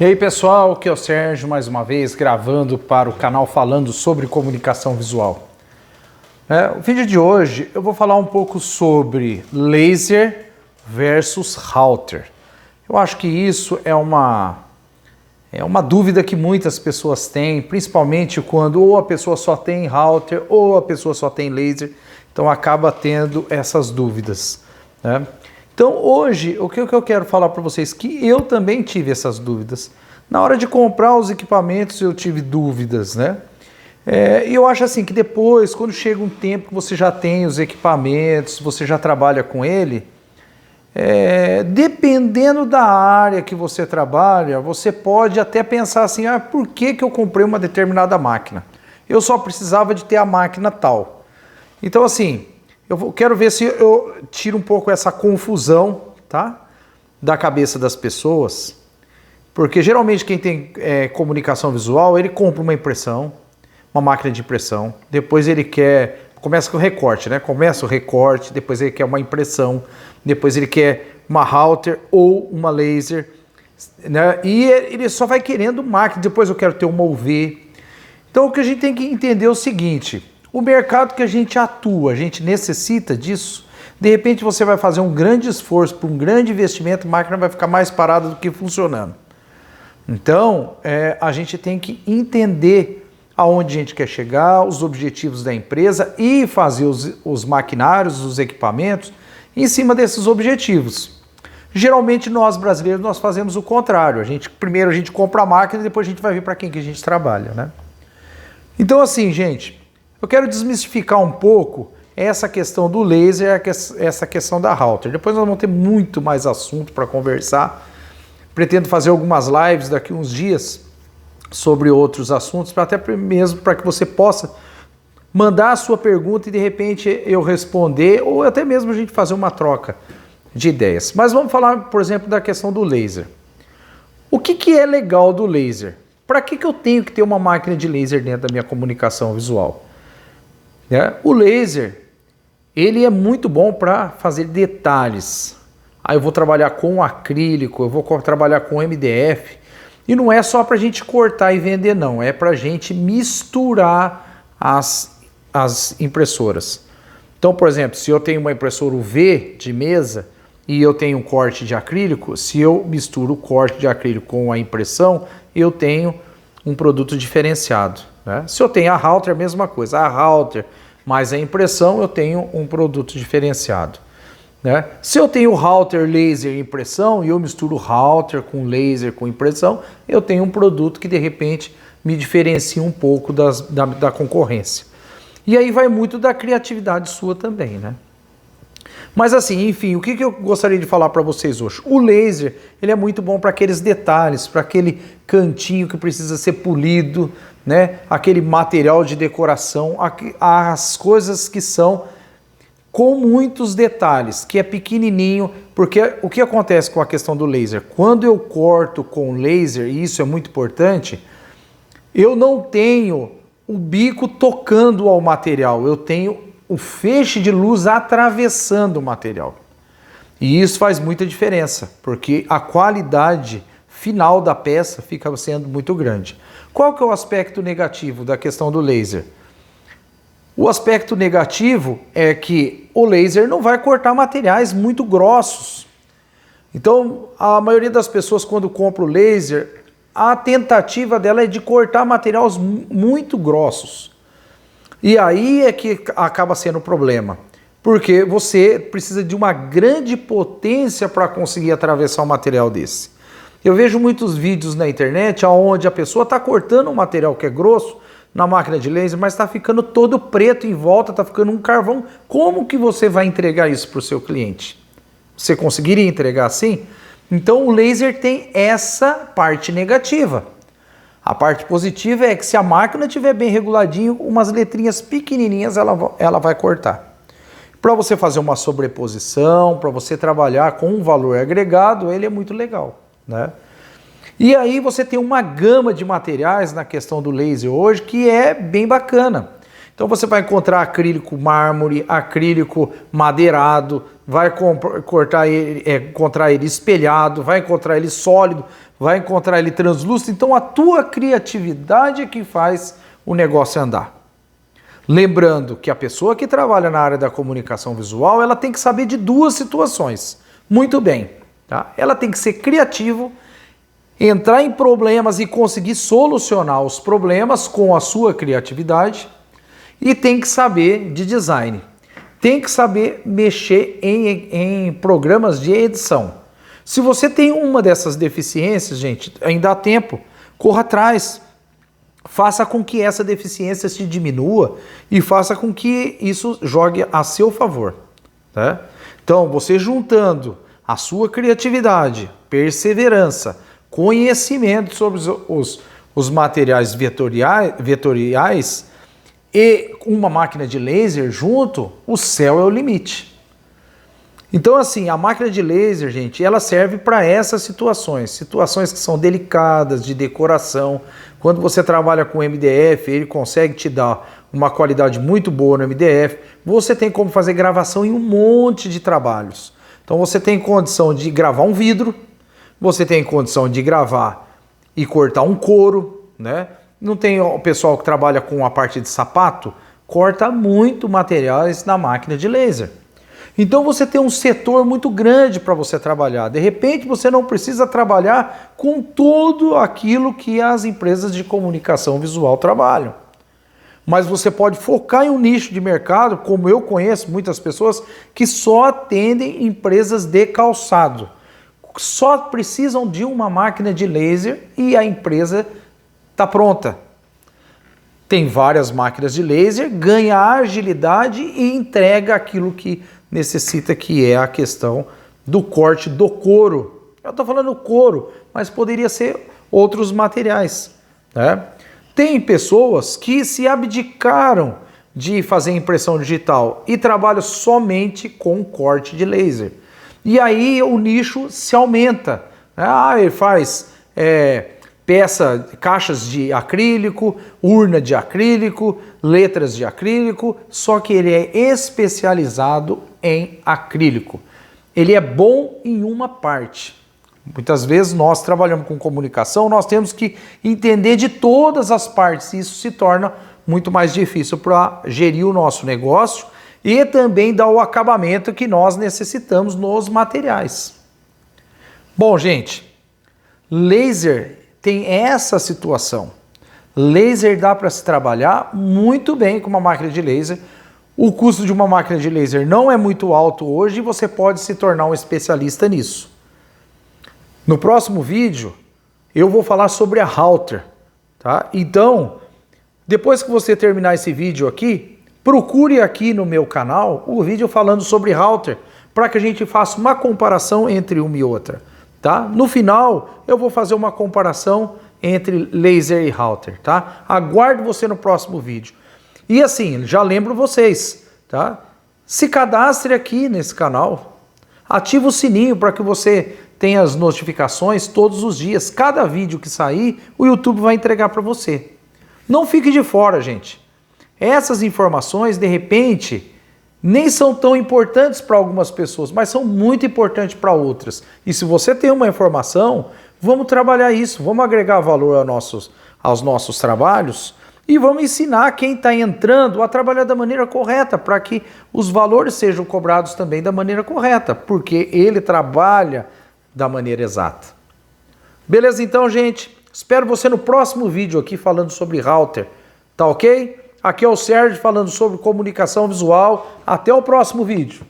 E aí pessoal, aqui é o Sérgio mais uma vez gravando para o canal falando sobre comunicação visual. O vídeo de hoje eu vou falar um pouco sobre laser versus router. Eu acho que isso é uma dúvida que muitas pessoas têm, principalmente quando ou a pessoa só tem router ou a pessoa só tem laser, então acaba tendo essas dúvidas, né? Então hoje, o que eu quero falar para vocês, que eu também tive essas dúvidas. Na hora de comprar os equipamentos eu tive dúvidas, né? E eu acho assim que depois, quando chega um tempo que você já tem os equipamentos, você já trabalha com ele, dependendo da área que você trabalha, você pode até pensar assim, por que eu comprei uma determinada máquina? Eu só precisava de ter a máquina tal. Então assim, quero ver se eu tiro um pouco essa confusão, tá, da cabeça das pessoas, porque geralmente quem tem comunicação visual, ele compra uma impressão, uma máquina de impressão, depois ele começa com o recorte, né? Começa o recorte, depois ele quer uma impressão, depois ele quer uma router ou uma laser, né? E ele só vai querendo máquina, depois eu quero ter uma UV. Então o que a gente tem que entender é o seguinte: o mercado que a gente atua, a gente necessita disso. De repente você vai fazer um grande esforço para um grande investimento, a máquina vai ficar mais parada do que funcionando. Então a gente tem que entender aonde a gente quer chegar, os objetivos da empresa e fazer os maquinários, os equipamentos em cima desses objetivos. Geralmente nós brasileiros nós fazemos o contrário. Primeiro a gente compra a máquina e depois a gente vai ver para quem que a gente trabalha, né? Então assim, gente, eu quero desmistificar um pouco essa questão do laser, essa questão da router. Depois nós vamos ter muito mais assunto para conversar. Pretendo fazer algumas lives daqui uns dias sobre outros assuntos, até mesmo para que você possa mandar a sua pergunta e de repente eu responder, ou até mesmo a gente fazer uma troca de ideias. Mas vamos falar, por exemplo, da questão do laser. O que é legal do laser? Para que eu tenho que ter uma máquina de laser dentro da minha comunicação visual? O laser, ele é muito bom para fazer detalhes. Eu vou trabalhar com acrílico, eu vou trabalhar com MDF. E não é só para a gente cortar e vender, não. É para a gente misturar as impressoras. Então, por exemplo, se eu tenho uma impressora UV de mesa e eu tenho um corte de acrílico, se eu misturo o corte de acrílico com a impressão, eu tenho um produto diferenciado, né? Se eu tenho a router, a mesma coisa. A router mais a impressão, eu tenho um produto diferenciado, né? Se eu tenho router, laser e impressão e eu misturo router com laser com impressão, eu tenho um produto que de repente me diferencia um pouco da concorrência. E aí vai muito da criatividade sua também, né? Mas assim, enfim, o que eu gostaria de falar para vocês hoje? O laser, ele é muito bom para aqueles detalhes, para aquele cantinho que precisa ser polido, né? Aquele material de decoração, as coisas que são com muitos detalhes, que é pequenininho, porque o que acontece com a questão do laser? Quando eu corto com laser, e isso é muito importante, eu não tenho o bico tocando ao material, eu tenho o feixe de luz atravessando o material. E isso faz muita diferença, porque a qualidade final da peça fica sendo muito grande. Qual que é o aspecto negativo da questão do laser? O aspecto negativo é que o laser não vai cortar materiais muito grossos. Então, a maioria das pessoas, quando compra o laser, a tentativa dela é de cortar materiais muito grossos. E aí é que acaba sendo o problema, porque você precisa de uma grande potência para conseguir atravessar um material desse. Eu vejo muitos vídeos na internet onde a pessoa está cortando um material que é grosso na máquina de laser, mas está ficando todo preto em volta, está ficando um carvão. Como que você vai entregar isso para o seu cliente? Você conseguiria entregar assim? Então o laser tem essa parte negativa. A parte positiva é que se a máquina estiver bem reguladinho, umas letrinhas pequenininhas ela vai cortar. Para você fazer uma sobreposição, para você trabalhar com um valor agregado, ele é muito legal, né? E aí você tem uma gama de materiais na questão do laser hoje que é bem bacana. Então você vai encontrar acrílico mármore, acrílico madeirado, vai encontrar ele espelhado, vai encontrar ele sólido, vai encontrar ele translúcido. Então a tua criatividade é que faz o negócio andar. Lembrando que a pessoa que trabalha na área da comunicação visual, ela tem que saber de duas situações. Muito bem, tá? Ela tem que ser criativo, entrar em problemas e conseguir solucionar os problemas com a sua criatividade, e tem que saber de design. Tem que saber mexer em programas de edição. Se você tem uma dessas deficiências, gente, ainda há tempo, corra atrás. Faça com que essa deficiência se diminua e faça com que isso jogue a seu favor. Tá? Então, você juntando a sua criatividade, perseverança, conhecimento sobre os materiais vetoriais e uma máquina de laser junto, o céu é o limite. Então, assim, a máquina de laser, gente, ela serve para essas situações que são delicadas, de decoração. Quando você trabalha com MDF, ele consegue te dar uma qualidade muito boa no MDF. Você tem como fazer gravação em um monte de trabalhos. Então, você tem condição de gravar um vidro, você tem condição de gravar e cortar um couro, né? Não tem o pessoal que trabalha com a parte de sapato, corta muito materiais na máquina de laser. Então você tem um setor muito grande para você trabalhar. De repente você não precisa trabalhar com tudo aquilo que as empresas de comunicação visual trabalham. Mas você pode focar em um nicho de mercado, como eu conheço muitas pessoas que só atendem empresas de calçado. Só precisam de uma máquina de laser e a empresa está pronta. Tem várias máquinas de laser, ganha agilidade e entrega aquilo que necessita, que é a questão do corte do couro. Eu estou falando couro, mas poderia ser outros materiais, né? Tem pessoas que se abdicaram de fazer impressão digital e trabalham somente com corte de laser. E aí o nicho se aumenta. Ele faz caixas de acrílico, urna de acrílico, letras de acrílico, só que ele é especializado em acrílico. Ele é bom em uma parte. Muitas vezes nós trabalhamos com comunicação, nós temos que entender de todas as partes e isso se torna muito mais difícil para gerir o nosso negócio e também dar o acabamento que nós necessitamos nos materiais. Bom, gente, laser tem essa situação. Laser dá para se trabalhar muito bem com uma máquina de laser. O custo de uma máquina de laser não é muito alto hoje e você pode se tornar um especialista nisso. No próximo vídeo, eu vou falar sobre a Halter, tá? Então, depois que você terminar esse vídeo aqui, procure aqui no meu canal o vídeo falando sobre Halter, para que a gente faça uma comparação entre uma e outra, tá? No final, eu vou fazer uma comparação entre laser e Halter, tá? Aguardo você no próximo vídeo. E assim, já lembro vocês, tá? Se cadastre aqui nesse canal, ativa o sininho para que você tenha as notificações todos os dias. Cada vídeo que sair, o YouTube vai entregar para você. Não fique de fora, gente. Essas informações, de repente, nem são tão importantes para algumas pessoas, mas são muito importantes para outras. E se você tem uma informação, vamos trabalhar isso, vamos agregar valor aos nossos trabalhos e vamos ensinar quem está entrando a trabalhar da maneira correta, para que os valores sejam cobrados também da maneira correta, porque ele trabalha da maneira exata. Beleza então, gente? Espero você no próximo vídeo aqui falando sobre Halter, tá ok? Aqui é o Sérgio falando sobre comunicação visual. Até o próximo vídeo.